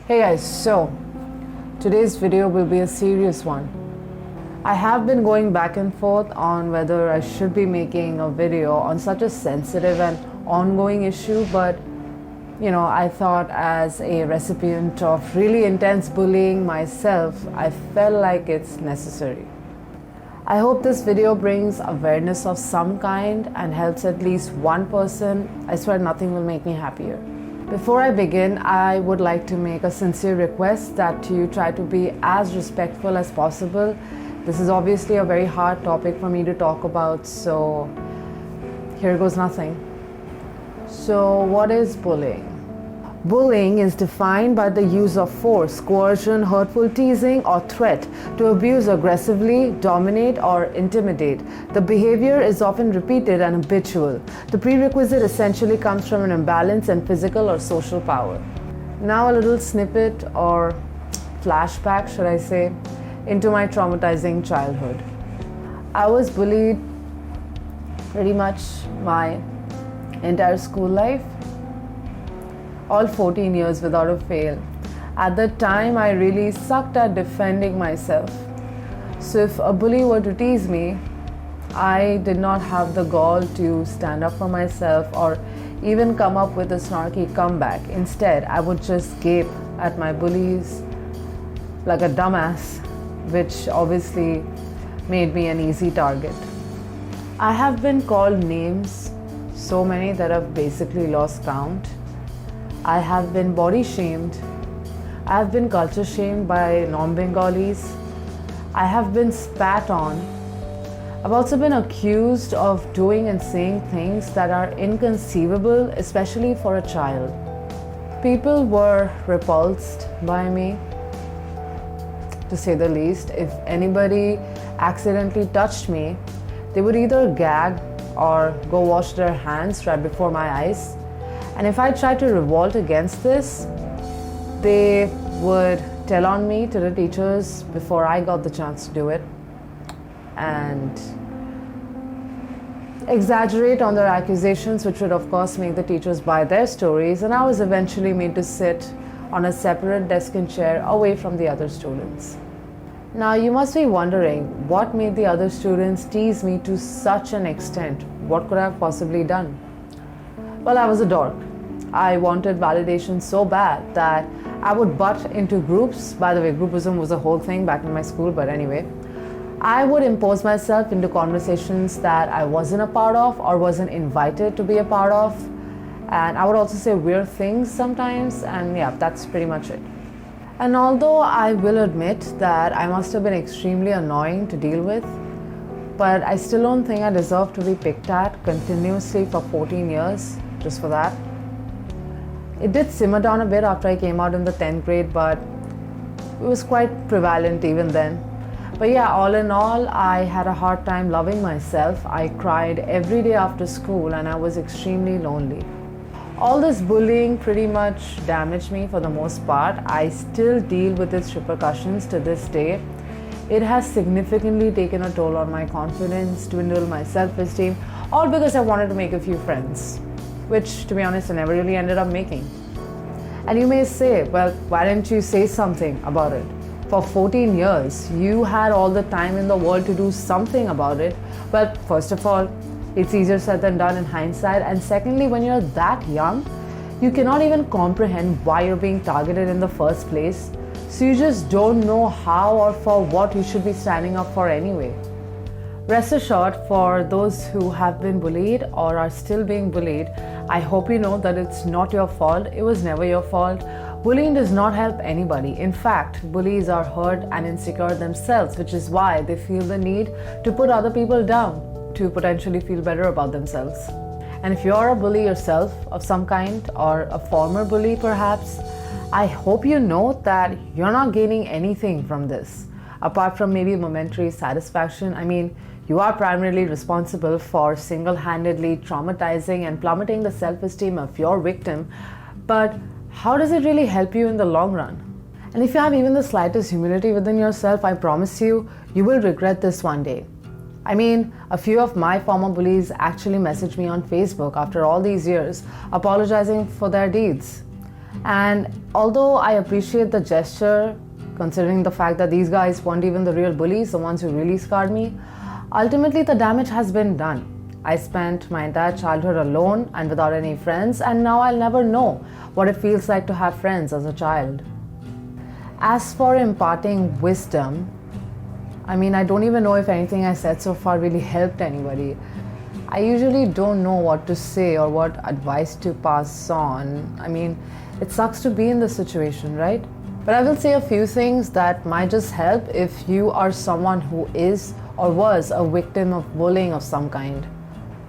Hey guys, so today's video will be a serious one. I have been going back and forth on whether I should be making a video on such a sensitive and ongoing issue, but I thought as a recipient of really intense bullying myself, I felt like it's necessary. I hope this video brings awareness of some kind and helps at least one person. I swear nothing will make me happier. Before I begin, I would like to make a sincere request that you try to be as respectful as possible. This is obviously a very hard topic for me to talk about, so here goes nothing. So, what is bullying? Bullying is defined by the use of force, coercion, hurtful teasing, or threat to abuse aggressively, dominate, or intimidate. The behavior is often repeated and habitual. The prerequisite essentially comes from an imbalance in physical or social power. Now, a little snippet or flashback, should I say, into my traumatizing childhood. I was bullied pretty much my entire school life. All 14 years without a fail. At the time, I really sucked at defending myself. So if a bully were to tease me, I did not have the gall to stand up for myself or even come up with a snarky comeback. Instead, I would just gape at my bullies like a dumbass, which obviously made me an easy target. I have been called names, so many that I've basically lost count. I have been body shamed. I have been culture shamed by non-Bengalis. I have been spat on. I've also been accused of doing and saying things that are inconceivable, especially for a child. People were repulsed by me, to say the least. If anybody accidentally touched me, they would either gag or go wash their hands right before my eyes. And if I tried to revolt against this, they would tell on me to the teachers before I got the chance to do it and exaggerate on their accusations, which would of course make the teachers buy their stories, and I was eventually made to sit on a separate desk and chair away from the other students. Now you must be wondering, what made the other students tease me to such an extent? What could I have possibly done? Well, I was a dork. I wanted validation so bad that I would butt into groups. By the way, groupism was a whole thing back in my school, but anyway. I would impose myself into conversations that I wasn't a part of or wasn't invited to be a part of. And I would also say weird things sometimes, and yeah, that's pretty much it. And although I will admit that I must have been extremely annoying to deal with, but I still don't think I deserve to be picked at continuously for 14 years. Just for that. It did simmer down a bit after I came out in the 10th grade, but it was quite prevalent even then. But yeah, all in all, I had a hard time loving myself. I cried every day after school and I was extremely lonely. All this bullying pretty much damaged me for the most part. I still deal with its repercussions to this day. It has significantly taken a toll on my confidence, dwindled my self-esteem, all because I wanted to make a few friends, which, to be honest, I never really ended up making. And you may say, well, why didn't you say something about it? For 14 years, you had all the time in the world to do something about it. Well, first of all, it's easier said than done in hindsight. And secondly, when you're that young, you cannot even comprehend why you're being targeted in the first place. So you just don't know how or for what you should be standing up for anyway. Rest assured, for those who have been bullied or are still being bullied, I hope you know that it's not your fault. It was never your fault. Bullying does not help anybody. In fact, bullies are hurt and insecure themselves, which is why they feel the need to put other people down to potentially feel better about themselves. And if you're a bully yourself of some kind, or a former bully perhaps, I hope you know that you're not gaining anything from this, apart from maybe momentary satisfaction. I mean, you are primarily responsible for single-handedly traumatizing and plummeting the self-esteem of your victim, but how does it really help you in the long run? And if you have even the slightest humility within yourself, I promise you, you will regret this one day. I mean, a few of my former bullies actually messaged me on Facebook after all these years, apologizing for their deeds. And although I appreciate the gesture, considering the fact that these guys weren't even the real bullies, the ones who really scarred me, ultimately the damage has been done. I spent my entire childhood alone and without any friends, and now I'll never know what it feels like to have friends as a child. As for imparting wisdom, I don't even know if anything I said so far really helped anybody. I usually don't know what to say or what advice to pass on. It sucks to be in this situation, right? But I will say a few things that might just help if you are someone who is or was a victim of bullying of some kind.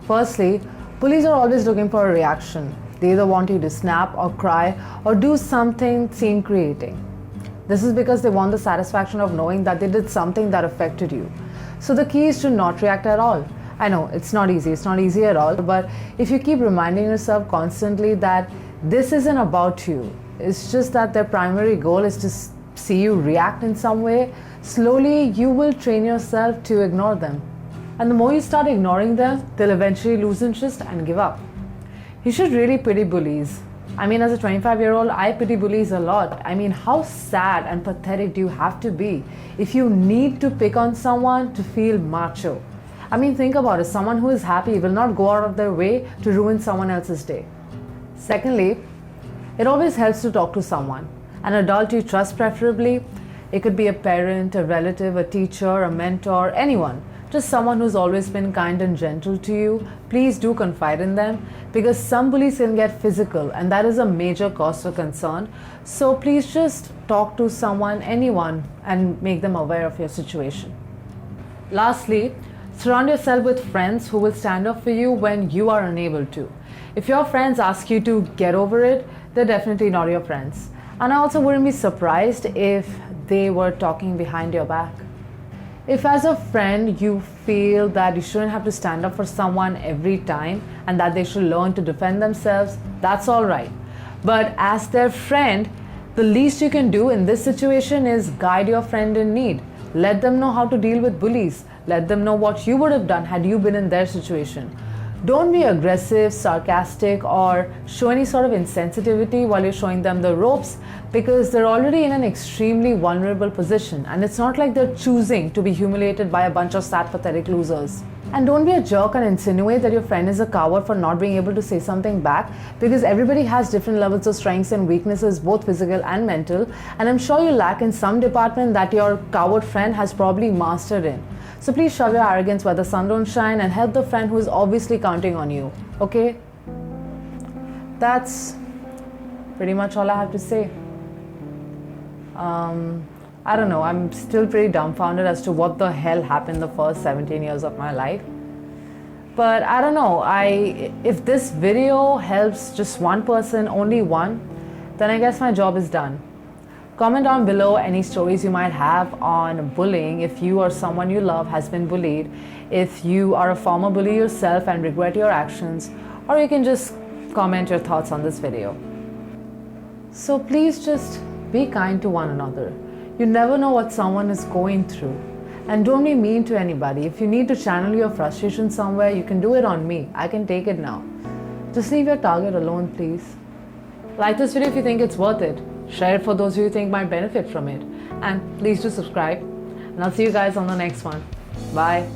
Firstly, bullies are always looking for a reaction. They either want you to snap or cry or do something scene creating. This is because they want the satisfaction of knowing that they did something that affected you. So the key is to not react at all. I know it's not easy at all, but if you keep reminding yourself constantly that this isn't about you, it's just that their primary goal is to see you react in some way, slowly you will train yourself to ignore them. And the more you start ignoring them, they'll eventually lose interest and give up. You should really pity bullies. As a 25-year-old, I pity bullies a lot. How sad and pathetic do you have to be if you need to pick on someone to feel macho? Think about it. Someone who is happy will not go out of their way to ruin someone else's day. Secondly, it always helps to talk to someone. An adult you trust preferably. It could be a parent, a relative, a teacher, a mentor, anyone. Just someone who's always been kind and gentle to you. Please do confide in them, because some bullies can get physical and that is a major cause for concern. So please just talk to someone, anyone, and make them aware of your situation. Lastly, surround yourself with friends who will stand up for you when you are unable to. If your friends ask you to get over it, they're definitely not your friends. And I also wouldn't be surprised if they were talking behind your back. If as a friend you feel that you shouldn't have to stand up for someone every time and that they should learn to defend themselves, that's all right. But as their friend, the least you can do in this situation is guide your friend in need. Let them know how to deal with bullies. Let them know what you would have done had you been in their situation. Don't be aggressive, sarcastic, or show any sort of insensitivity while you're showing them the ropes, because they're already in an extremely vulnerable position and it's not like they're choosing to be humiliated by a bunch of sad, pathetic losers. And don't be a jerk and insinuate that your friend is a coward for not being able to say something back, because everybody has different levels of strengths and weaknesses, both physical and mental, and I'm sure you lack in some department that your coward friend has probably mastered in. So please shove your arrogance where the sun don't shine and help the friend who is obviously counting on you, okay? That's pretty much all I have to say. I don't know, I'm still pretty dumbfounded as to what the hell happened the first 17 years of my life. But I don't know, if this video helps just one person, only one, then I guess my job is done. Comment down below any stories you might have on bullying if you or someone you love has been bullied, if you are a former bully yourself and regret your actions, or you can just comment your thoughts on this video. So please just be kind to one another. You never know what someone is going through. And don't be mean to anybody. If you need to channel your frustration somewhere, you can do it on me. I can take it now. Just leave your target alone, please. Like this video if you think it's worth it. Share it for those who you think might benefit from it. And please do subscribe. And I'll see you guys on the next one. Bye.